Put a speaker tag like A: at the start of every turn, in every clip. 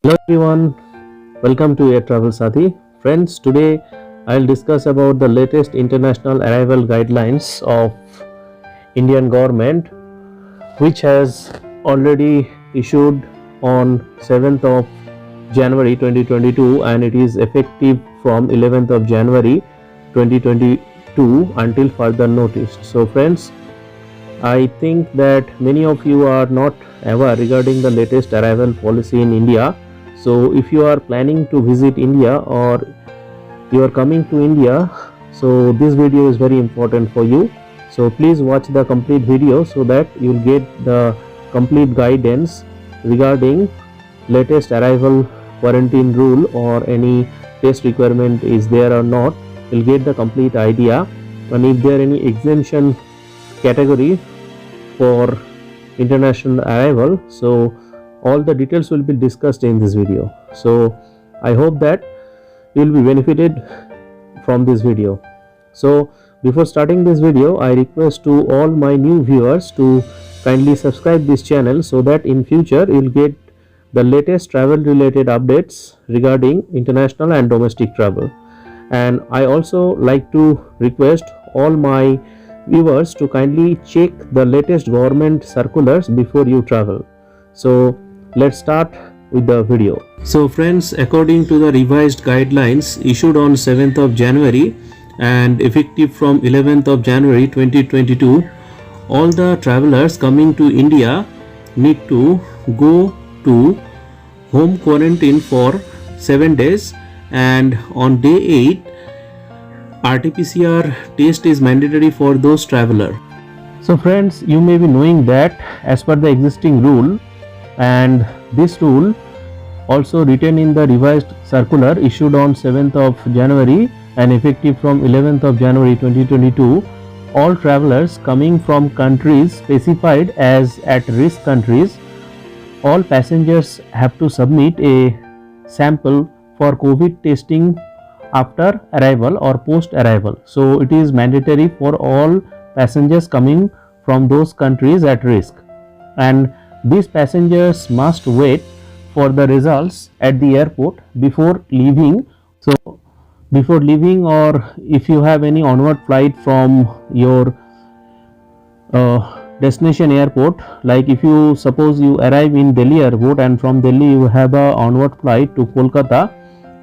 A: Hello everyone, welcome to Air Travel Sathi. Friends, today I'll discuss about the latest international arrival guidelines of Indian government, which has already issued on 7th of January 2022 and it is effective from 11th of January 2022 until further notice. So friends, I think that many of you are not aware regarding the latest arrival policy in India. So if you are planning to visit India or you are coming to India, so this video is very important for you. So please watch the complete video so that you will get the complete guidance regarding latest arrival quarantine rule or any test requirement is there or not. You'll get the complete idea, and if there any exemption category for international arrival, so all the details will be discussed in this video. So I hope that you will be benefited from this video. So before starting this video, I request to all my new viewers to kindly subscribe this channel so that in future you will get the latest travel related updates regarding international and domestic travel. And I also like to request all my viewers to kindly check the latest government circulars before you travel. So let's start with the video. So friends, according to the revised guidelines issued on 7th of January and effective from 11th of January 2022, all the travelers coming to India need to go to home quarantine for 7 days, and on day 8 RT-PCR test is mandatory for those travelers. So friends, you may be knowing that as per the existing rule, and this rule also written in the revised circular issued on 7th of January and effective from 11th of January 2022, all travelers coming from countries specified as at risk countries, all passengers have to submit a sample for COVID testing after arrival or post arrival. So it is mandatory for all passengers coming from those countries at risk, and these passengers must wait for the results at the airport before leaving. So before leaving, or if you have any onward flight from your destination airport, like if you suppose you arrive in Delhi airport and from Delhi you have a onward flight to Kolkata,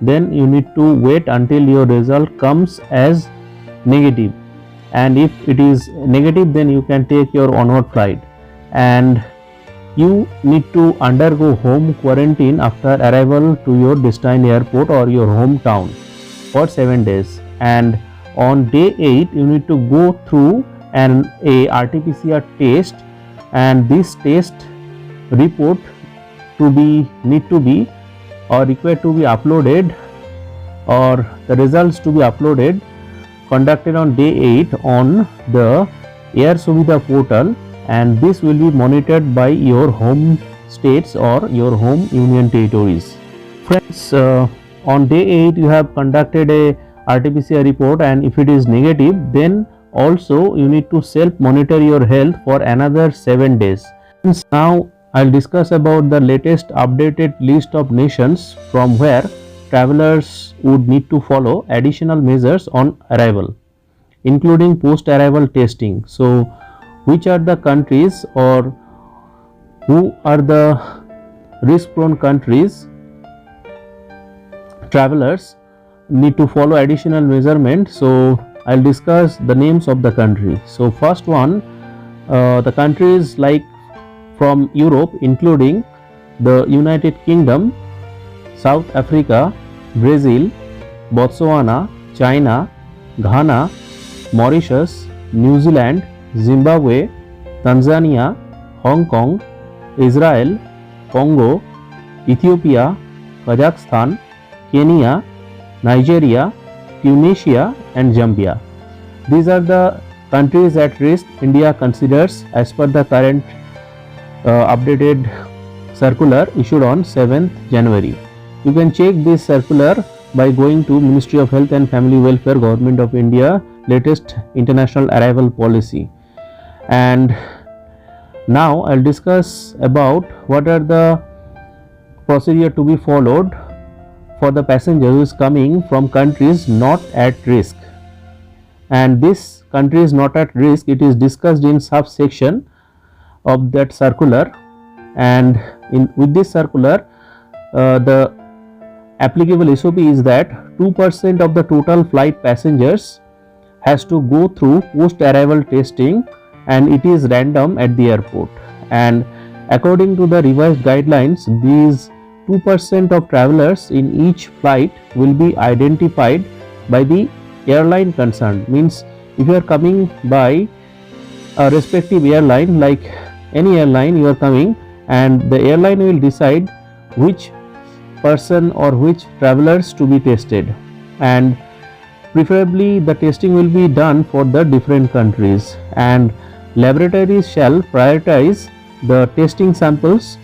A: then you need to wait until your result comes as negative, and if it is negative then you can take your onward flight, and you need to undergo home quarantine after arrival to your destined airport or your hometown for 7 days, and on day 8 you need to go through a RT-PCR test, and this test report need to be or required to be uploaded, or the results to be uploaded conducted on day 8 on the Air Suvidha portal, and this will be monitored by your home states or your home union territories. Friends, on day 8 you have conducted a RT-PCR report, and if it is negative then also you need to self monitor your health for another 7 days. Now I'll discuss about the latest updated list of nations from where travelers would need to follow additional measures on arrival, including post arrival testing. So which are the countries or who are the risk prone countries travelers need to follow additional measurement. So I'll discuss the names of the country. So first one, the countries like from Europe, including the United Kingdom, South Africa, Brazil, Botswana, China, Ghana, Mauritius, New Zealand, Zimbabwe, Tanzania, Hong Kong, Israel, Congo, Ethiopia, Kazakhstan, Kenya, Nigeria, Tunisia and Zambia. These are the countries at risk India considers as per the current updated circular issued on 7th January. You can check this circular by going to Ministry of Health and Family Welfare, Government of India latest international arrival policy. And now I'll discuss about what are the procedure to be followed for the passenger who is coming from countries not at risk. And this country is not at risk, it is discussed in subsection of that circular. And with this circular, the applicable SOP is that 2% of the total flight passengers has to go through post arrival testing, and it is random at the airport. And according to the revised guidelines, these 2% of travelers in each flight will be identified by the airline concerned. Means if you are coming by a respective airline, like any airline you are coming, and the airline will decide which person or which travelers to be tested, and preferably the testing will be done for the different countries, and laboratories shall prioritize the testing samples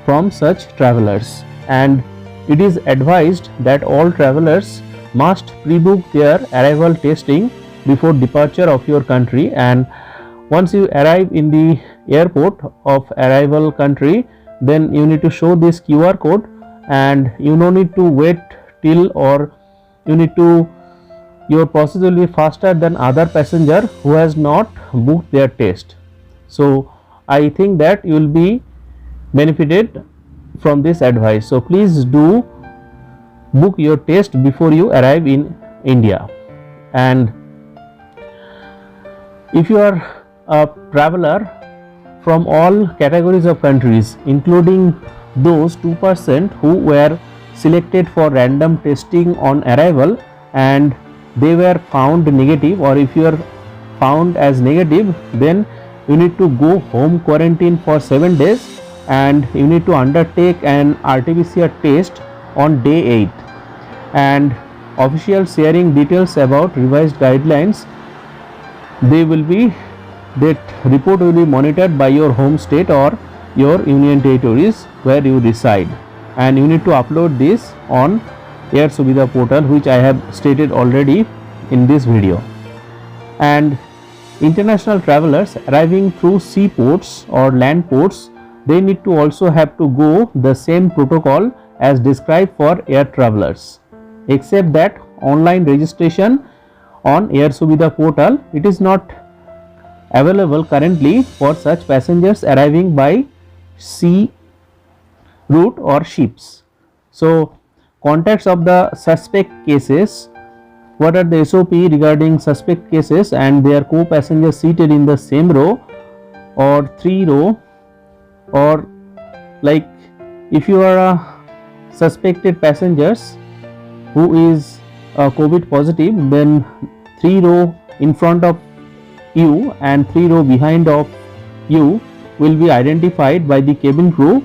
A: from such travelers. And it is advised that all travelers must pre-book their arrival testing before departure of your country, and once you arrive in the airport of arrival country, then you need to show this QR code, and you no need to wait till, or your process will be faster than other passenger who has not booked their test. So I think that you will be benefited from this advice. So please do book your test before you arrive in India. And if you are a traveler from all categories of countries, including those 2% who were selected for random testing on arrival and they were found negative, or if you are found as negative, then you need to go home quarantine for 7 days, and you need to undertake an RT-PCR test on day 8. And official sharing details about revised guidelines, that report will be monitored by your home state or your union territories where you reside, and you need to upload this on Air Suvidha portal, which I have stated already in this video. And international travelers arriving through seaports or land ports, they need to also have to go the same protocol as described for air travelers, except that online registration on Air Suvidha portal, it is not available currently for such passengers arriving by sea route or ships. So contacts of the suspect cases, what are the SOP regarding suspect cases and their co-passengers seated in the same row or 3 row, or like if you are a suspected passengers who is COVID positive, then 3 row in front of you and 3 row behind of you will be identified by the cabin crew,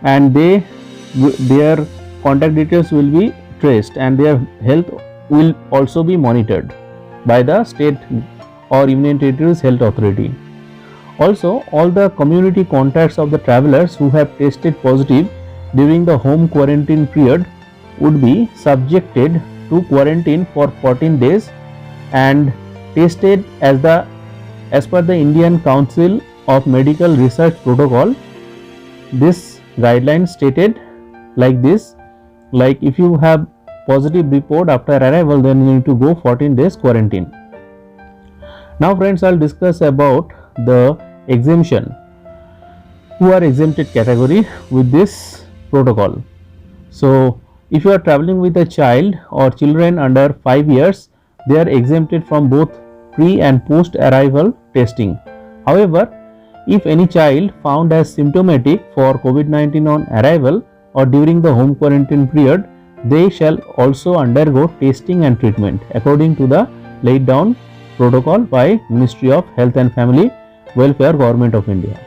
A: and their contact details will be traced, and their health will also be monitored by the state or union territories health authority. Also, all the community contacts of the travelers who have tested positive during the home quarantine period would be subjected to quarantine for 14 days and tested as per the Indian Council of Medical Research Protocol. This guideline stated like this, like if you have positive report after arrival, then you need to go 14 days quarantine. Now friends, I'll discuss about the exemption, who are exempted category with this protocol. So if you are traveling with a child or children under 5 years, they are exempted from both pre and post arrival testing. However, if any child found as symptomatic for COVID-19 on arrival or during the home quarantine period, they shall also undergo testing and treatment according to the laid down protocol by Ministry of Health and Family Welfare, Government of India.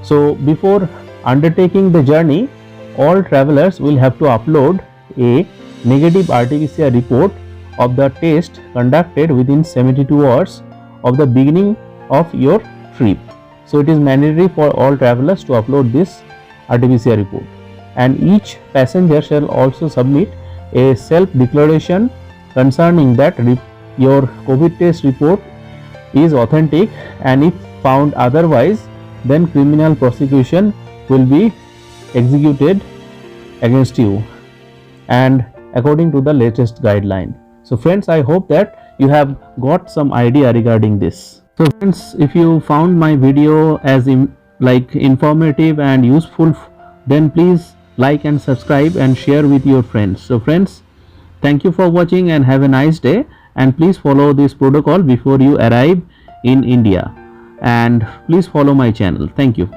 A: So before undertaking the journey, all travelers will have to upload a negative RT-PCR report of the test conducted within 72 hours of the beginning of your trip. So it is mandatory for all travelers to upload this RT-PCR report, and each passenger shall also submit a self-declaration concerning that your COVID test report is authentic, and if found otherwise, then criminal prosecution will be executed against you and according to the latest guideline. So friends, I hope that you have got some idea regarding this. So friends, if you found my video as informative and useful, then please like and subscribe and share with your friends. So friends, thank you for watching and have a nice day, and please follow this protocol before you arrive in India, and please follow my channel. Thank you.